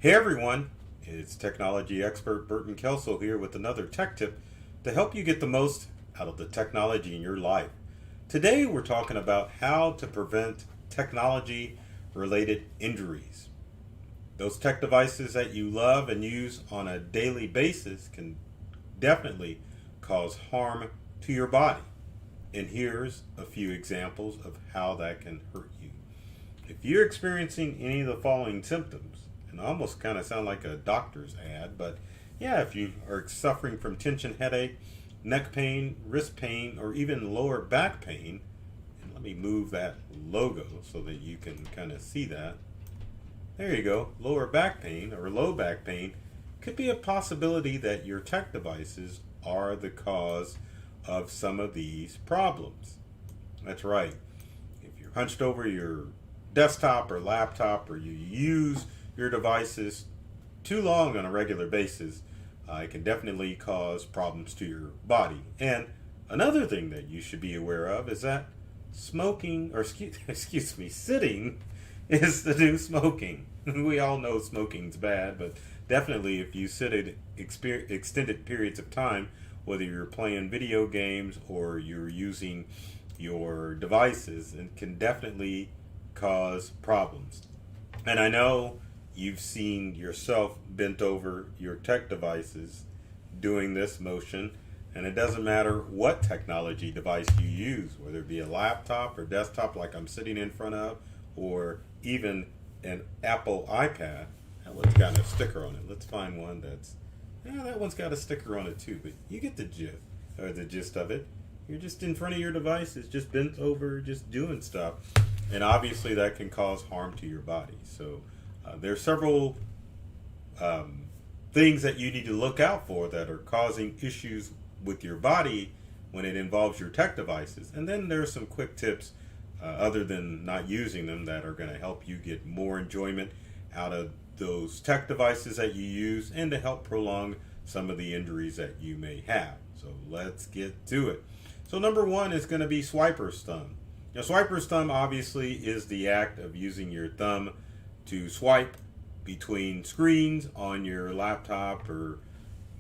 Hey everyone, it's technology expert Burton Kelso here with another tech tip to help you get the most out of the technology in your life. Today we're talking about how to prevent technology related injuries. Those tech devices that you love and use on a daily basis can definitely cause harm to your body. And here's a few examples of how that can hurt you. If you're experiencing any of the following symptoms, and almost kind of sound like a doctor's ad, but yeah, if you are suffering from tension headache, neck pain, wrist pain, or even lower back pain, and let me move that logo so that you can kind of see that. There you go. Lower back pain or low back pain could be a possibility that your tech devices are the cause of some of these problems. That's right. If you're hunched over your desktop or laptop, or you use your devices too long on a regular basis, it can definitely cause problems to your body. And another thing that you should be aware of is that smoking, or excuse me, sitting is the new smoking. We all know smoking's bad, but definitely if you sit at extended periods of time, whether you're playing video games or you're using your devices, it can definitely cause problems. And I know you've seen yourself bent over your tech devices doing this motion, and it doesn't matter what technology device you use, whether it be a laptop or desktop like I'm sitting in front of, or even an Apple iPad. That one's got a sticker on it. Let's find one that one's got a sticker on it too, but you get the gist of it. You're just in front of your devices, just bent over, just doing stuff, and obviously that can cause harm to your body. So there's several things that you need to look out for that are causing issues with your body when it involves your tech devices. And then there's some quick tips other than not using them that are going to help you get more enjoyment out of those tech devices that you use and to help prolong some of the injuries that you may have. So let's get to it. So number one is going to be swiper's thumb. Now, swiper's thumb obviously is the act of using your thumb to swipe between screens on your laptop, or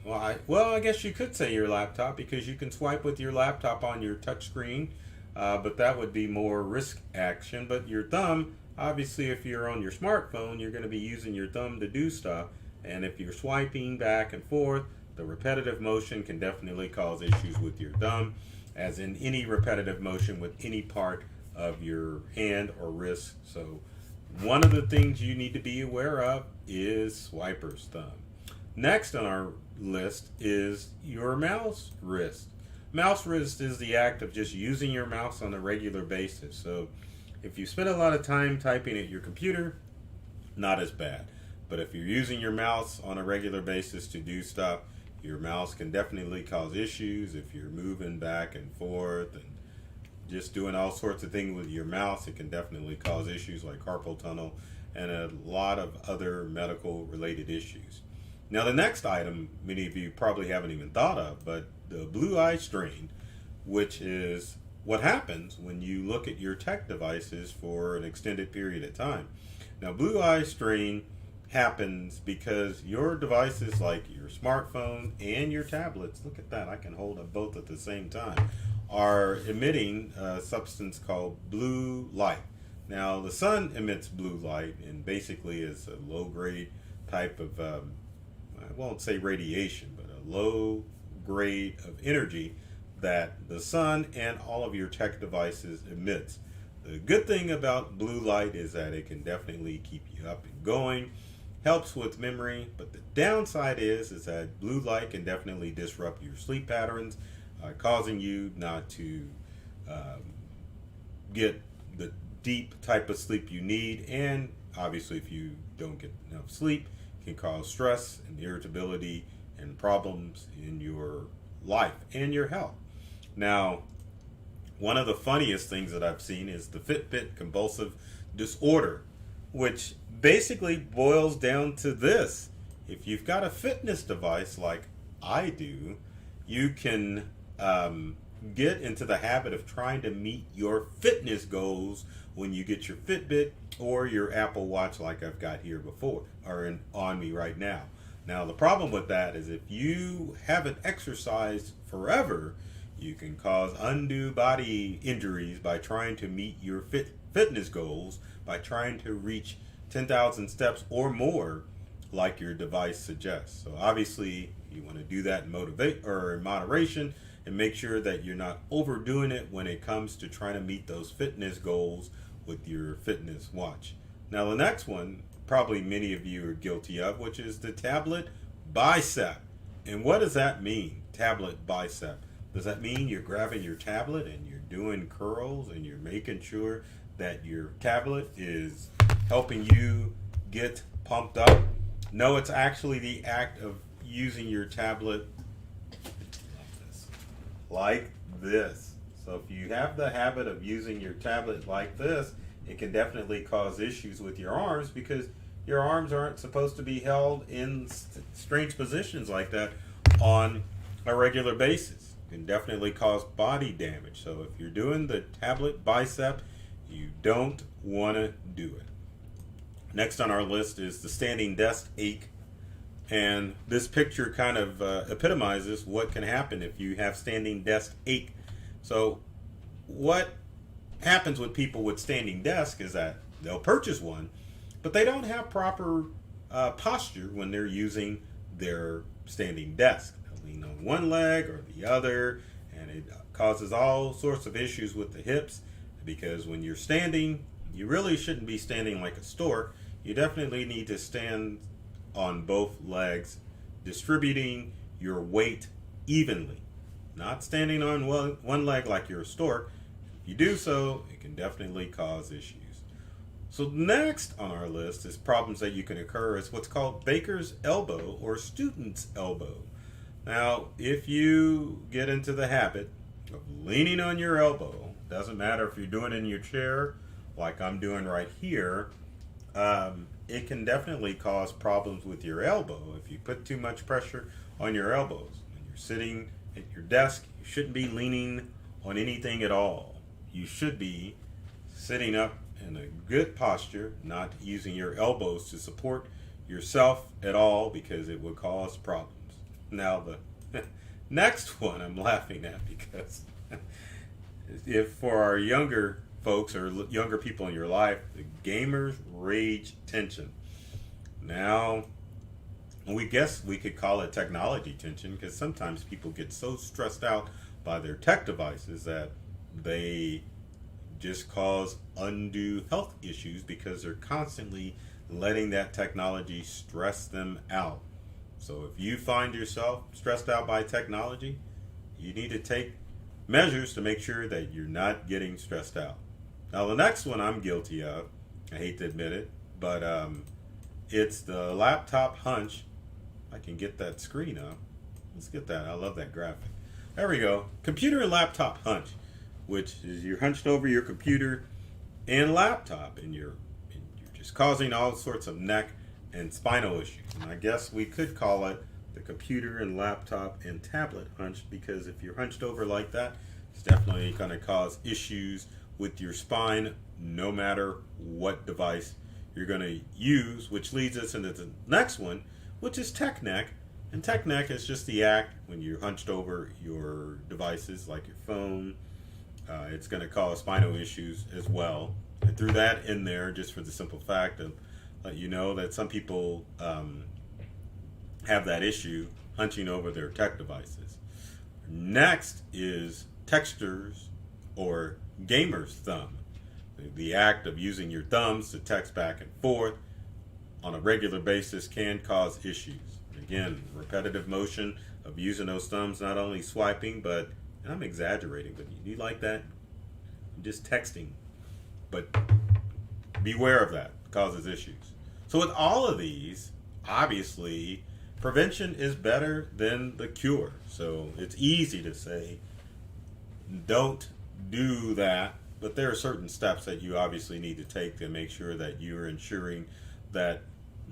I guess you could say your laptop, because you can swipe with your laptop on your touch screen, but that would be more wrist action. But your thumb, obviously if you're on your smartphone, you're going to be using your thumb to do stuff, and if you're swiping back and forth, the repetitive motion can definitely cause issues with your thumb, as in any repetitive motion with any part of your hand or wrist. So one of the things you need to be aware of is swiper's thumb. Next on our list is your mouse wrist. Mouse wrist is the act of just using your mouse on a regular basis. So if you spend a lot of time typing at your computer, not as bad. But if you're using your mouse on a regular basis to do stuff, your mouse can definitely cause issues. If you're moving back and forth and just doing all sorts of things with your mouse, it can definitely cause issues like carpal tunnel and a lot of other medical related issues. Now the next item many of you probably haven't even thought of, but the blue eye strain, which is what happens when you look at your tech devices for an extended period of time. Now blue eye strain happens because your devices like your smartphone and your tablets, look at that, I can hold up both at the same time, are emitting a substance called blue light. Now the sun emits blue light and basically is a low grade type of, I won't say radiation, but a low grade of energy that the sun and all of your tech devices emits. The good thing about blue light is that it can definitely keep you up and going, helps with memory, but the downside is that blue light can definitely disrupt your sleep patterns, causing you not to get the deep type of sleep you need. And obviously if you don't get enough sleep, it can cause stress and irritability and problems in your life and your health. Now, one of the funniest things that I've seen is the Fitbit compulsive disorder, which basically boils down to this. If you've got a fitness device like I do, you can get into the habit of trying to meet your fitness goals when you get your Fitbit or your Apple Watch like I've got here before, or on me right now. Now, the problem with that is if you haven't exercised forever, you can cause undue body injuries by trying to meet your fitness goals, by trying to reach 10,000 steps or more like your device suggests. So obviously you want to do that in moderation, and make sure that you're not overdoing it when it comes to trying to meet those fitness goals with your fitness watch. Now the next one, probably many of you are guilty of, which is the tablet bicep. And what does that mean, tablet bicep? Does that mean you're grabbing your tablet and you're doing curls and you're making sure that your tablet is helping you get pumped up? No, it's actually the act of using your tablet like this. So if you have the habit of using your tablet like this, it can definitely cause issues with your arms, because your arms aren't supposed to be held in strange positions like that on a regular basis. It can definitely cause body damage. So if you're doing the tablet bicep, you don't want to do it. Next on our list is the standing desk ache. And this picture kind of epitomizes what can happen if you have standing desk ache. So what happens with people with standing desk is that they'll purchase one, but they don't have proper posture when they're using their standing desk. They'll lean on one leg or the other, and it causes all sorts of issues with the hips, because when you're standing, you really shouldn't be standing like a stork. You definitely need to stand on both legs, distributing your weight evenly, not standing on one leg like you're a stork. If you do so, it can definitely cause issues. So next on our list is problems that you can occur is what's called baker's elbow or student's elbow. Now, if you get into the habit of leaning on your elbow, doesn't matter if you're doing it in your chair like I'm doing right here, it can definitely cause problems with your elbow if you put too much pressure on your elbows. When you're sitting at your desk, you shouldn't be leaning on anything at all. You should be sitting up in a good posture, not using your elbows to support yourself at all, because it would cause problems. Now the next one I'm laughing at, because if for our younger folks or younger people in your life, the gamer's rage tension. Now, we guess we could call it technology tension, because sometimes people get so stressed out by their tech devices that they just cause undue health issues because they're constantly letting that technology stress them out. So if you find yourself stressed out by technology, you need to take measures to make sure that you're not getting stressed out. Now the next one I'm guilty of, I hate to admit it, but it's the laptop hunch. I can get that screen up. Let's get that. I love that graphic. There we go. Computer and laptop hunch, which is you're hunched over your computer and laptop, and you're just causing all sorts of neck and spinal issues. And I guess we could call it the computer and laptop and tablet hunch, because if you're hunched over like that, it's definitely going to cause issues with your spine no matter what device you're going to use, which leads us into the next one, which is tech neck. And tech neck is just the act when you're hunched over your devices like your phone. It's going to cause spinal issues as well. I threw that in there just for the simple fact of let you know that some people have that issue hunching over their tech devices. Next is texters or gamer's thumb. The act of using your thumbs to text back and forth on a regular basis can cause issues. Again, repetitive motion of using those thumbs, not only swiping, but, and I'm exaggerating, but you like that, just texting. But beware of that, it causes issues. So with all of these, obviously, prevention is better than the cure. So it's easy to say, don't do that, but there are certain steps that you obviously need to take to make sure that you're ensuring that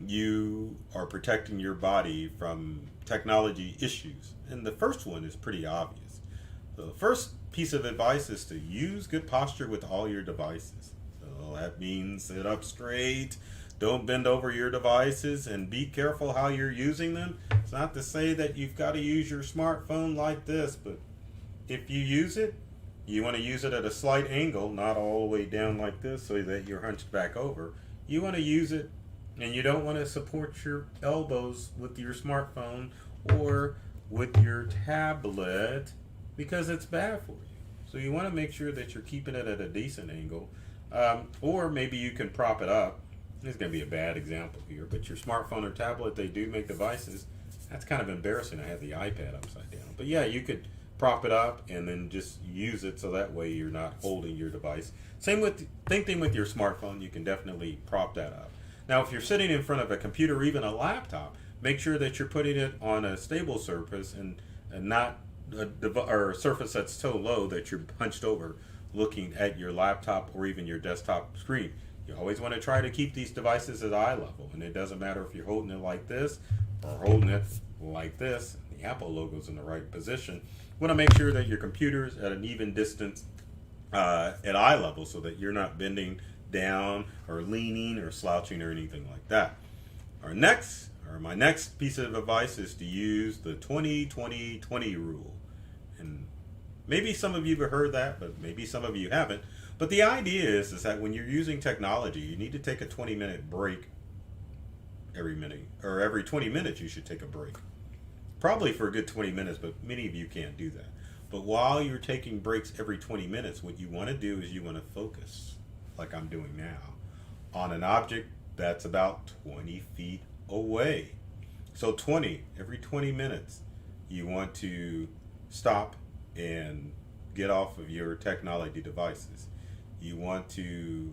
you are protecting your body from technology issues. And the first one is pretty obvious. The first piece of advice is to use good posture with all your devices. So Well, that means sit up straight. Don't bend over your devices and be careful how you're using them. It's not to say that you've got to use your smartphone like this, but if you use it, you want to use it at a slight angle, not all the way down like this so that you're hunched back over. You want to use it, and you don't want to support your elbows with your smartphone or with your tablet because it's bad for you. So you want to make sure that you're keeping it at a decent angle. Or maybe you can prop it up. This is going to be a bad example here, but your smartphone or tablet, they do make devices. That's kind of embarrassing. I have the iPad upside down. But yeah, you could prop it up and then just use it so that way you're not holding your device. Same thing with your smartphone. You can definitely prop that up. Now, if you're sitting in front of a computer or even a laptop, make sure that you're putting it on a stable surface and not a surface that's so low that you're hunched over looking at your laptop or even your desktop screen. You always want to try to keep these devices at eye level, and it doesn't matter if you're holding it like this or holding it like this. The Apple logo's in the right position. You want to make sure that your computer's at an even distance at eye level so that you're not bending down or leaning or slouching or anything like that. My next piece of advice is to use the 20-20-20 rule. And maybe some of you have heard that, but maybe some of you haven't. But the idea is that when you're using technology, you need to take a 20-minute break every minute, or every 20 minutes you should take a break. Probably for a good 20 minutes, but many of you can't do that. But while you're taking breaks every 20 minutes, what you want to do is you want to focus, like I'm doing now, on an object that's about 20 feet away. So every 20 minutes, you want to stop and get off of your technology devices. You want to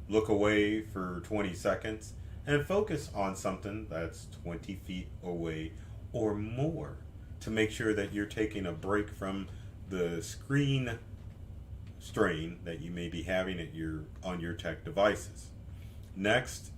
look away for 20 seconds and focus on something that's 20 feet away or more to make sure that you're taking a break from the screen strain that you may be having on your tech devices. Next,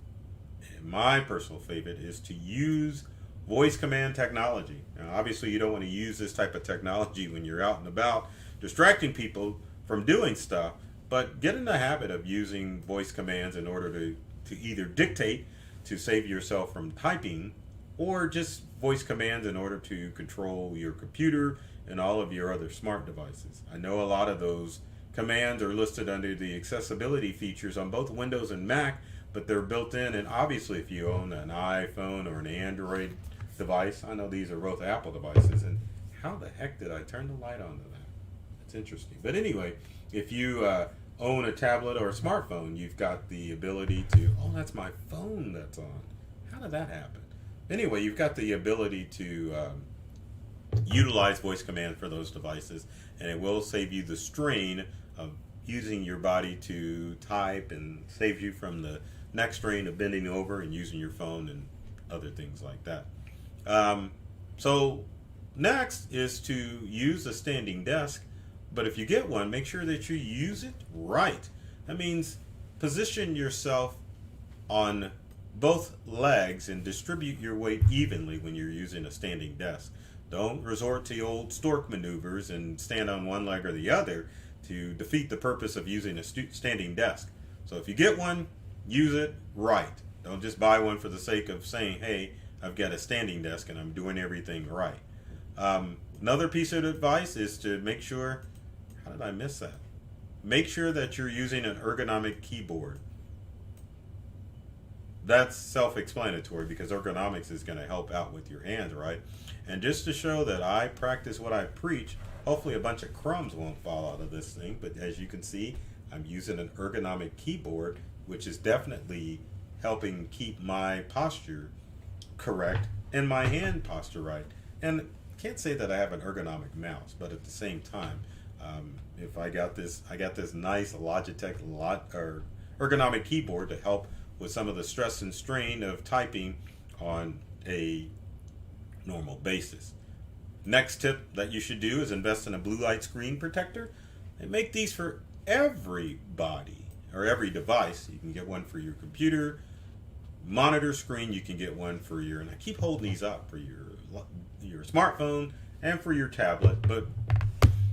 my personal favorite is to use voice command technology. Now, obviously, you don't want to use this type of technology when you're out and about distracting people from doing stuff, but get in the habit of using voice commands in order to either dictate to save yourself from typing, or just voice commands in order to control your computer and all of your other smart devices. I know a lot of those commands are listed under the accessibility features on both Windows and Mac, but they're built in, and obviously if you own an iPhone or an Android device, I know these are both Apple devices, and how the heck did I turn the light on to that? That's interesting. But anyway, if you own a tablet or a smartphone, you've got the ability to, that's my phone that's on. How did that happen? Anyway, you've got the ability to utilize voice command for those devices, and it will save you the strain of using your body to type and save you from the neck strain of bending over and using your phone and other things like that. So next is to use a standing desk, but if you get one, make sure that you use it right. That means position yourself on both legs and distribute your weight evenly when you're using a standing desk. Don't resort to old stork maneuvers and stand on one leg or the other to defeat the purpose of using a standing desk. So if you get one, use it right. Don't just buy one for the sake of saying, hey, I've got a standing desk and I'm doing everything right. Another piece of advice is to make sure, how did I miss that? Make sure that you're using an ergonomic keyboard. That's self-explanatory because ergonomics is going to help out with your hands, right? And just to show that I practice what I preach, hopefully a bunch of crumbs won't fall out of this thing, but as you can see, I'm using an ergonomic keyboard, which is definitely helping keep my posture correct and my hand posture right. And I can't say that I have an ergonomic mouse, but at the same time, if I got this nice Logitech ergonomic keyboard to help with some of the stress and strain of typing on a normal basis. Next tip that you should do is invest in a blue light screen protector and make these for everybody or every device. You can get one for your computer, monitor screen. You can get one for and I keep holding these up for your smartphone and for your tablet. But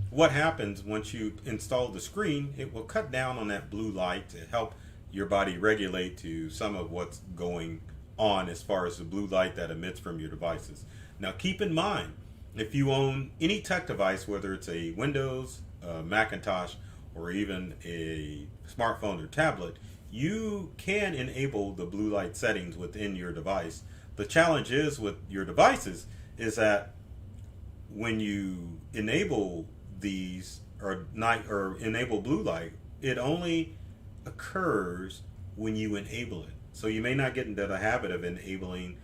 what happens once you install the screen, it will cut down on that blue light to help your body regulate to some of what's going on as far as the blue light that emits from your devices. Now keep in mind, if you own any tech device, whether it's a Windows, Macintosh, or even a smartphone or tablet, you can enable the blue light settings within your device. The challenge is with your devices is that when you enable these or enable blue light, it only occurs when you enable it. So you may not get into the habit of enabling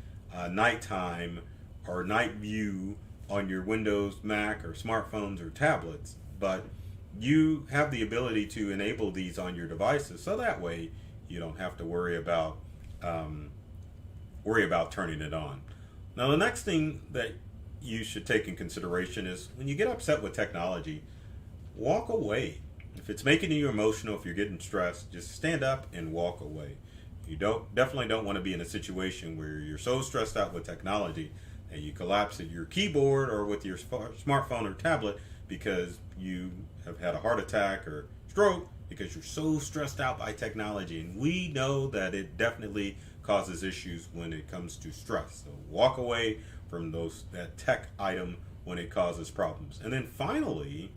nighttime or night view on your Windows, Mac, or smartphones or tablets, but you have the ability to enable these on your devices, so that way you don't have to worry about turning it on. Now, the next thing that you should take in consideration is when you get upset with technology, walk away. If it's making you emotional, if you're getting stressed, just stand up and walk away. You definitely don't want to be in a situation where you're so stressed out with technology that you collapse at your keyboard or with your smartphone or tablet because you have had a heart attack or stroke because you're so stressed out by technology. And we know that it definitely causes issues when it comes to stress. So walk away from that tech item when it causes problems. And then finally,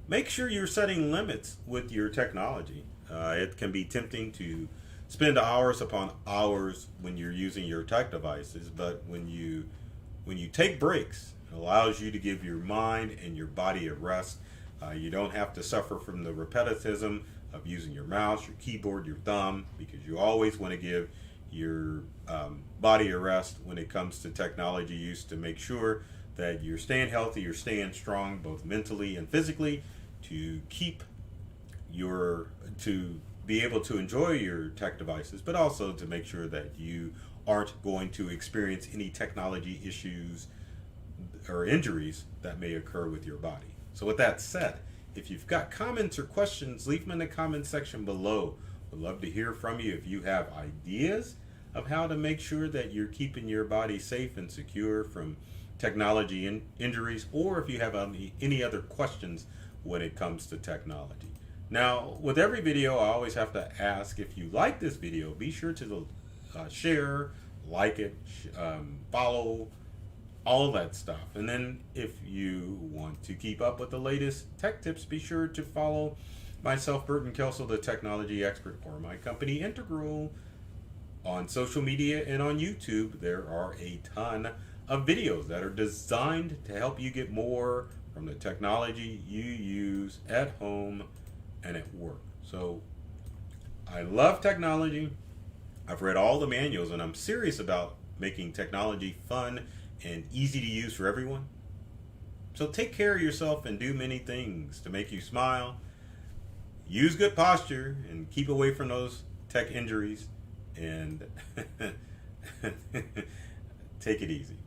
make sure you're setting limits with your technology. It can be tempting to spend hours upon hours when you're using your tech devices, but when you take breaks, it allows you to give your mind and your body a rest. You don't have to suffer from the repetitism of using your mouse, your keyboard, your thumb, because you always want to give your body a rest when it comes to technology use to make sure that you're staying healthy, you're staying strong, both mentally and physically, to be able to enjoy your tech devices, but also to make sure that you aren't going to experience any technology issues or injuries that may occur with your body. So with that said, if you've got comments or questions, leave them in the comment section below. We'd love to hear from you. If you have ideas of how to make sure that you're keeping your body safe and secure from technology injuries, or if you have any other questions when it comes to technology. Now, with every video, I always have to ask, if you like this video, be sure to share, like it, follow, all that stuff. And then if you want to keep up with the latest tech tips, be sure to follow myself, Burton Kelso, the technology expert, or my company Integral on social media and on YouTube. There are a ton of videos that are designed to help you get more from the technology you use at home and at work. So I love technology. I've read all the manuals, and I'm serious about making technology fun and easy to use for everyone. So take care of yourself and do many things to make you smile. Use good posture and keep away from those tech injuries, and take it easy.